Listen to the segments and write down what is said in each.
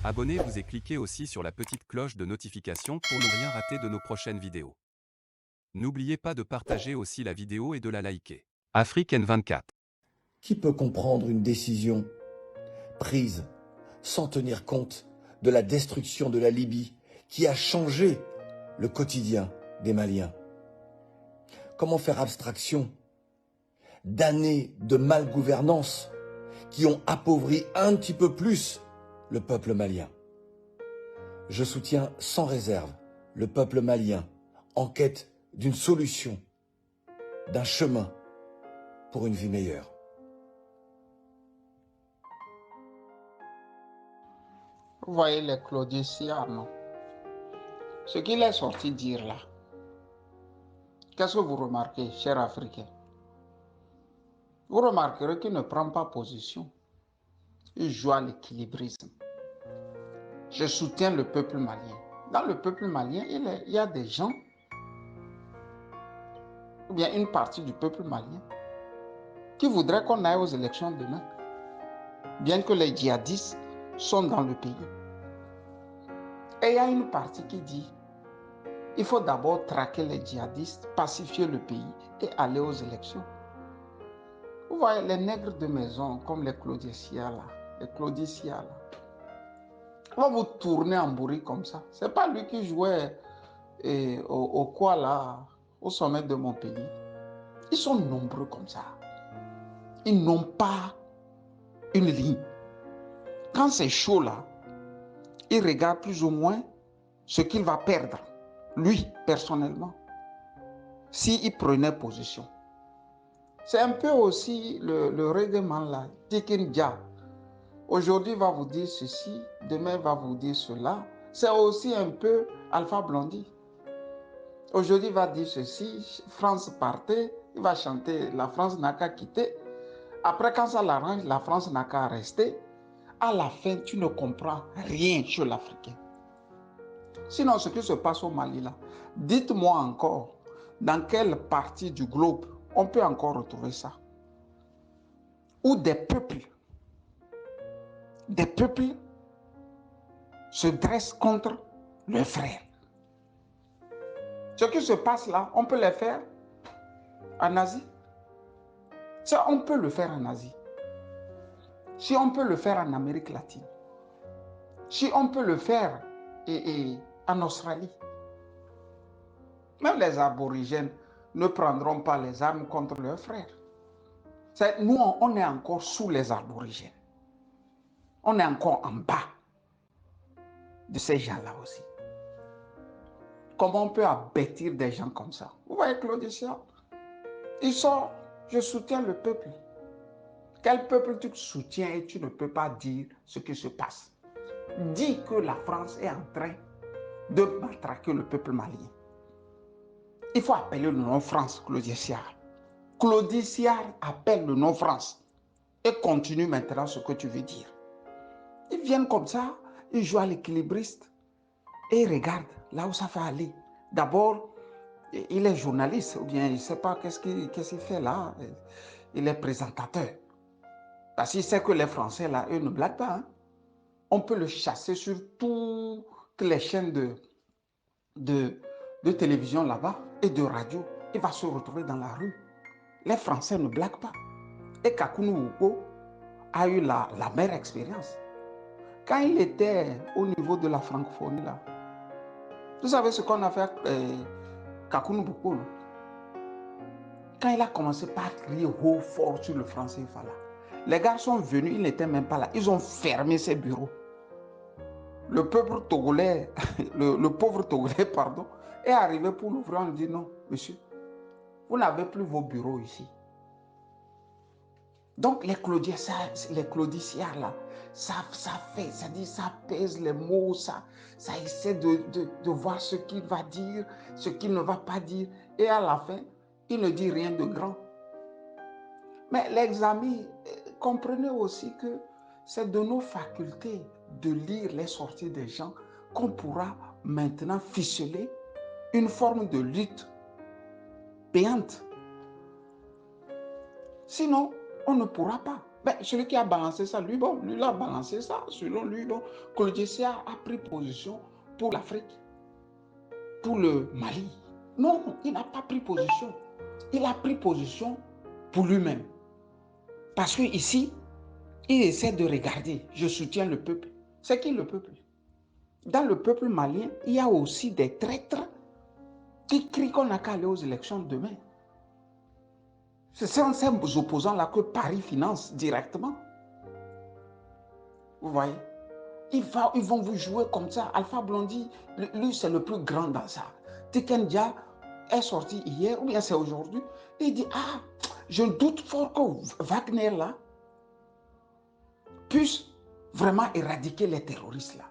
Abonnez-vous et cliquez aussi sur la petite cloche de notification pour ne rien rater de nos prochaines vidéos. N'oubliez pas de partager aussi la vidéo et de la liker. Afrique N24. Qui peut comprendre une décision prise sans tenir compte de la destruction de la Libye qui a changé le quotidien des Maliens? Comment faire abstraction d'années de malgouvernance qui ont appauvri un petit peu plus le peuple malien? Je soutiens sans réserve le peuple malien en quête d'une solution, d'un chemin pour une vie meilleure. Vous voyez les Claudiciens, non? Ce qu'il est sorti dire là, qu'est-ce que vous remarquez, chers Africains? Vous remarquerez qu'il ne prend pas position. Il joue à l'équilibrisme. Je soutiens le peuple malien. Dans le peuple malien, il y a des gens, ou bien une partie du peuple malien, qui voudraient qu'on aille aux élections demain, bien que les djihadistes sont dans le pays. Et il y a une partie qui dit il faut d'abord traquer les djihadistes, pacifier le pays et aller aux élections. Vous voyez, les nègres de maison, comme les Claudiciens là, on va vous tourner en bourrique comme ça. C'est pas lui qui jouait au quoi là, au sommet de mon pays. Ils sont nombreux comme ça. Ils n'ont pas une ligne. Quand c'est chaud là, il regarde plus ou moins ce qu'il va perdre, lui, personnellement, s'il prenait position. C'est un peu aussi le règlement là, Tikin Dja. Aujourd'hui, il va vous dire ceci, demain, il va vous dire cela. C'est aussi un peu Alpha Blondy. Aujourd'hui, il va dire ceci, France partait, il va chanter La France n'a qu'à quitter. Après, quand ça l'arrange, la France n'a qu'à rester. À la fin, tu ne comprends rien chez l'Africain. Sinon, ce qui se passe au Mali là, dites-moi encore, dans quelle partie du globe on peut encore retrouver ça? Où des peuples se dressent contre leurs frères. Ce qui se passe là, on peut le faire en Asie. Ça, on peut le faire en Asie. Si on peut le faire en Amérique latine. Si on peut le faire en Australie. Même les aborigènes ne prendront pas les armes contre leurs frères. Nous, on est encore sous les aborigènes. On est encore en bas de ces gens-là aussi. Comment on peut abattre des gens comme ça? Vous voyez Claudicien? Il sort, je soutiens le peuple. Quel peuple tu soutiens et tu ne peux pas dire ce qui se passe? Dis que la France est en train de matraquer le peuple malien. Il faut appeler le nom France, Claudiciard. Claudiciard appelle le nom France et continue maintenant ce que tu veux dire. Ils viennent comme ça, ils jouent à l'équilibriste et ils regardent là où ça va aller. D'abord, il est journaliste ou bien il ne sait pas qu'est-ce qu'il fait là. Il est présentateur. Parce qu'il sait que les Français là, eux ne blaguent pas. Hein. On peut le chasser sur toutes les chaînes de télévision là-bas et de radio. Il va se retrouver dans la rue. Les Français ne blaguent pas. Et Kakounou Ouko a eu la meilleure expérience. Quand il était au niveau de la francophonie, là, vous savez ce qu'on a fait Kakounou Ouko, quand il a commencé par crier haut fort sur le français, voilà. Les gars sont venus, ils n'étaient même pas là. Ils ont fermé ses bureaux. Le peuple togolais, le pauvre togolais, pardon, est arrivé pour l'ouvrir. On dit non, monsieur, vous n'avez plus vos bureaux ici. Donc les claudiciens là, ça fait, ça dit, ça pèse les mots, ça essaie de voir ce qu'il va dire, ce qu'il ne va pas dire. Et à la fin, il ne dit rien de grand. Mais les amis, comprenez aussi que c'est de nos facultés de lire les sorties des gens qu'on pourra maintenant ficeler une forme de lutte payante. Sinon, on ne pourra pas. Ben, celui qui a balancé ça, lui, bon, lui, il a balancé ça. Selon lui, bon, Claude Sia a pris position pour l'Afrique, pour le Mali. Non, il n'a pas pris position. Il a pris position pour lui-même. Parce que ici, il essaie de regarder, je soutiens le peuple. C'est qui le peuple? Dans le peuple malien, il y a aussi des traîtres qui crient qu'on n'a qu'à aller aux élections demain. C'est ces opposants-là que Paris finance directement. Vous voyez? Ils vont vous jouer comme ça. Alpha Blondy, lui, c'est le plus grand dans ça. Tikendia est sorti hier, ou bien c'est aujourd'hui. Il dit, ah, je doute fort que Wagner, là, puisse vraiment éradiquer les terroristes, là.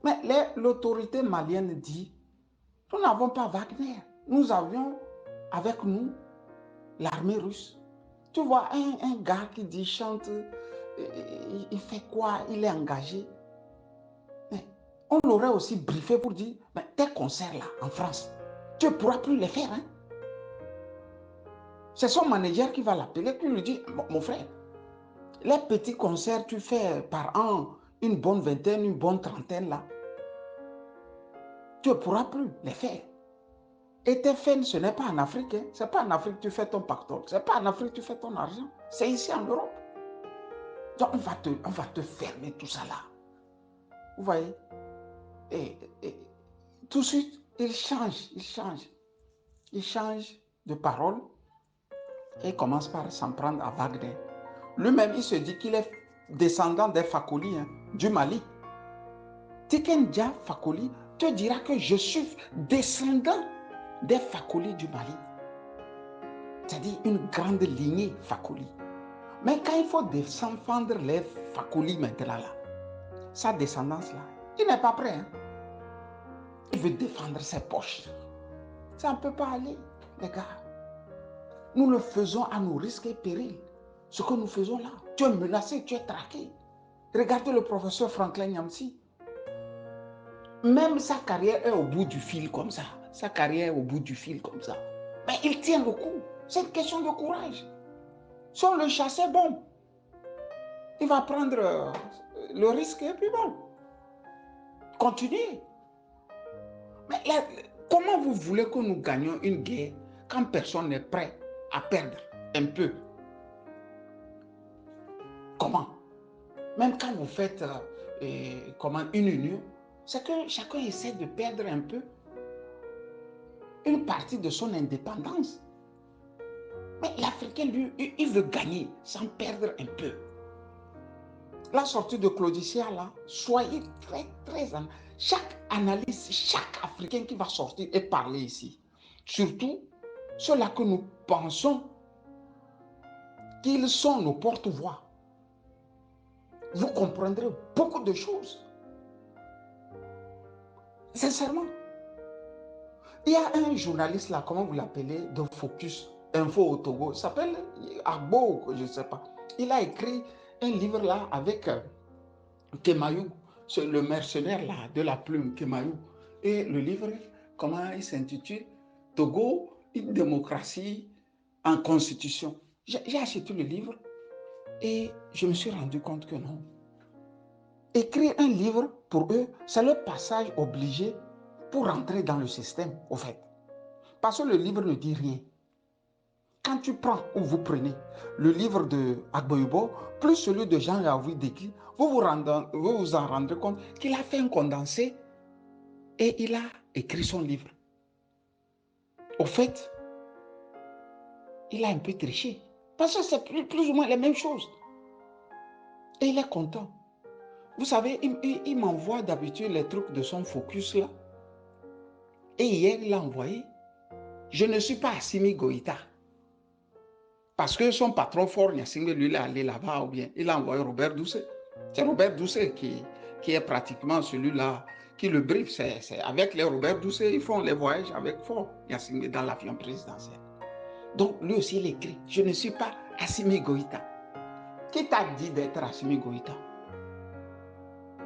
Mais l'autorité malienne dit, nous n'avons pas Wagner. Nous avions avec nous l'armée russe. Tu vois, un gars qui dit, chante, il fait quoi? Il est engagé. Mais on l'aurait aussi briefé pour dire, mais tes concerts-là, en France, tu ne pourras plus les faire. Hein? C'est son manager qui va l'appeler, qui lui dit, mon frère, les petits concerts tu fais par an, une bonne vingtaine, une bonne trentaine, là, tu ne pourras plus les faire. Et tes fins, ce n'est pas en Afrique. Hein? Ce n'est pas en Afrique que tu fais ton pactole. Ce n'est pas en Afrique que tu fais ton argent. C'est ici en Europe. Donc, on va te fermer tout ça là. Vous voyez? Et tout de suite, il change de parole et commence par s'en prendre à Wagner. Lui-même, il se dit qu'il est descendant des Fakoli, hein, du Mali. Tikendia Fakoli te dira que je suis descendant des Fakoli du Mali. C'est-à-dire une grande lignée Fakoli. Mais quand il faut défendre les Fakoli maintenant là, sa descendance là, il n'est pas prêt. Hein? Il veut défendre ses poches. Ça ne peut pas aller, les gars. Nous le faisons à nos risques et périls. Ce que nous faisons là, tu es menacé, tu es traqué. Regardez le professeur Franklin Nyamsi. Même sa carrière est au bout du fil comme ça. Sa carrière est au bout du fil comme ça. Mais il tient le coup. C'est une question de courage. Si on le chassait, bon, il va prendre le risque et puis bon, continuez. Mais là, comment vous voulez que nous gagnions une guerre quand personne n'est prêt à perdre un peu? Comment? Même quand vous faites une union, c'est que chacun essaie de perdre un peu une partie de son indépendance. Mais l'Africain, lui, il veut gagner sans perdre un peu. La sortie de Claudicia, là, soyez très, très... Chaque analyse, chaque Africain qui va sortir et parler ici, surtout ceux-là que nous pensons qu'ils sont nos porte-voix, vous comprendrez beaucoup de choses. Sincèrement. Il y a un journaliste là, comment vous l'appelez, de Focus Info au Togo, il s'appelle Agbo, je ne sais pas. Il a écrit un livre là avec Kemayou, c'est le mercenaire là de la plume Kemayou. Et le livre, comment il s'intitule? Togo, une démocratie en constitution. J'ai acheté le livre et je me suis rendu compte que non. Écrire un livre, pour eux, c'est le passage obligé pour rentrer dans le système, au fait. Parce que le livre ne dit rien. Quand tu prends ou vous prenez le livre de Agboyubo, plus celui de Jean-Yahweh Dekli, vous vous en rendrez compte qu'il a fait un condensé et il a écrit son livre. Au fait, il a un peu triché. Parce que c'est plus ou moins les mêmes choses. Et il est content. Vous savez, il m'envoie d'habitude les trucs de son focus là. Et hier, il a envoyé. Je ne suis pas Assimi Goïta. Parce que son patron fort, Nyasingbe, lui, il est allé là-bas ou bien il a envoyé Robert Doucet. C'est Robert Doucet qui est pratiquement celui-là qui le brief. C'est avec les Robert Doucet, ils font les voyages avec fort Nyasingbe dans l'avion présidentiel. Donc, lui aussi, il écrit. Je ne suis pas Assimi Goïta. Qui t'a dit d'être Assimi Goïta?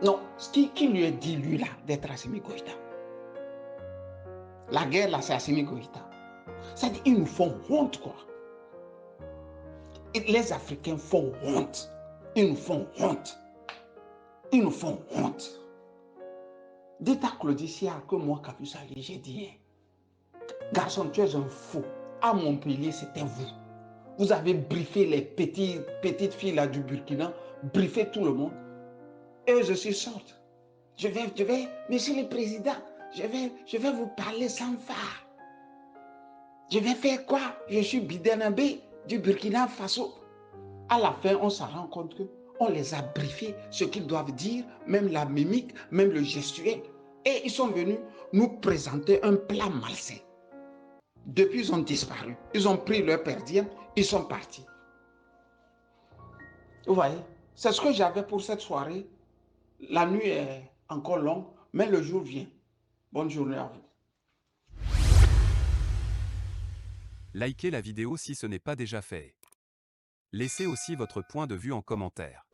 Non, qui lui a dit, lui, là, d'être Assimi Goïta? La guerre, là, c'est Assimi Goïta. Ça dit, ils nous font honte, quoi. Les Africains font honte. Ils nous font honte. Ils nous font honte. Dites à Claudicia que moi, Kapusali, j'ai dit, garçon, tu es un fou. À Montpellier, c'était vous. Vous avez briefé les petites filles là du Burkina, briefé tout le monde. Et je suis sorte. Je vais, monsieur le président, je vais vous parler sans phare. Je vais faire quoi? Je suis Bidenabé du Burkina Faso. À la fin, on s'en rend compte qu'on les a briefés, ce qu'ils doivent dire, même la mimique, même le gestuel. Et ils sont venus nous présenter un plat malsain. Depuis, ils ont disparu. Ils ont pris leur per diem, ils sont partis. Vous voyez, c'est ce que j'avais pour cette soirée. La nuit est encore longue, mais le jour vient. Bonne journée à vous. Likez la vidéo si ce n'est pas déjà fait. Laissez aussi votre point de vue en commentaire.